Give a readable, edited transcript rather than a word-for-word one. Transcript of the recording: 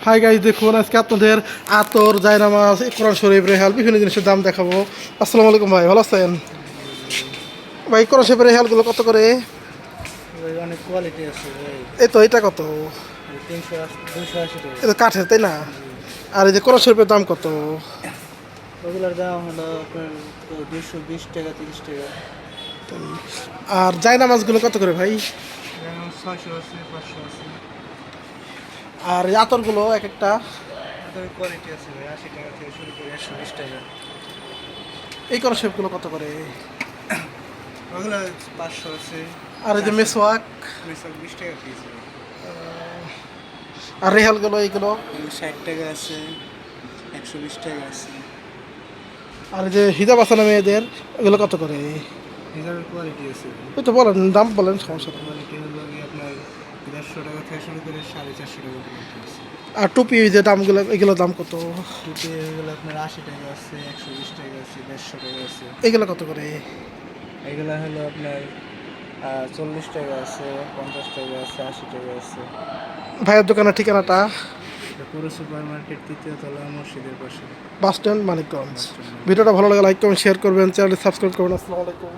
Hi guys, দেখুন আজকে আপনাদের আতর জায়নামাজ কোরআন শরীফ রেহাল বিভিন্ন জিনিসের দাম দেখাবো। আসসালামু আলাইকুম ভাই, ভালো আছেন? ভাই কোরআন শরীফের রেহালগুলো কত করে? অনেক কোয়ালিটি আছে ভাই। এই তো এটা কত? 280 টাকা। এটা কাঠের, তাই না? আর এই যে কোরআন শরীফের দাম কত? ওগুলোর দাম হলো আপনার 220 টাকা 30 টাকা। আর জায়নামাজগুলো কত করে ভাই? 600 আছে 500 আছে। আর এই আতরগুলো এক একটা ওদের কোয়ালিটি আছে ভাই, 80 টাকা থেকে শুরু করে 120 টাকা। এই কোরআন শরীফগুলো কত করে? ওগুলো 500 আছে। আর এই যে মেসওয়াক 20 টাকা পিস। আর রেহালগুলো এইগুলো? 60 টাকা আছে, 120 টাকা আছে। আর এই যে হিজাব আছে না মেয়েদের, এগুলো কত করে? হিজাবের কোয়ালিটি আছে। ওই তো বলেন, দাম বলেন, সমস্যা নেই। কোয়ালিটি হলো আপনার 150 টাকা থেকে শুরু করে 450 টাকা পর্যন্ত আছে। আর টুপি ওই যে দামগুলো, এগুলোর দাম কত? টুপি এগুলো আপনার 80 টাকা আছে, 120 টাকা আছে, 150 টাকা আছে। এগুলো কত করে? এগুলো হলো আপনার 40 টাকা আছে, 50 টাকা আছে, 80 টাকা আছে। ভাইয়ের দোকানের ঠিকানাটা? এটা পুরো সুপার মার্কেট, তৃতীয় তলা, মসজিদের পাশে। Bus stand, Manikganj. ভিডিওটা ভালো লাগে লাইক কমেন্ট শেয়ার করবেন, চ্যানেলটি সাবস্ক্রাইব করবেন। আসসালামু আলাইকুম।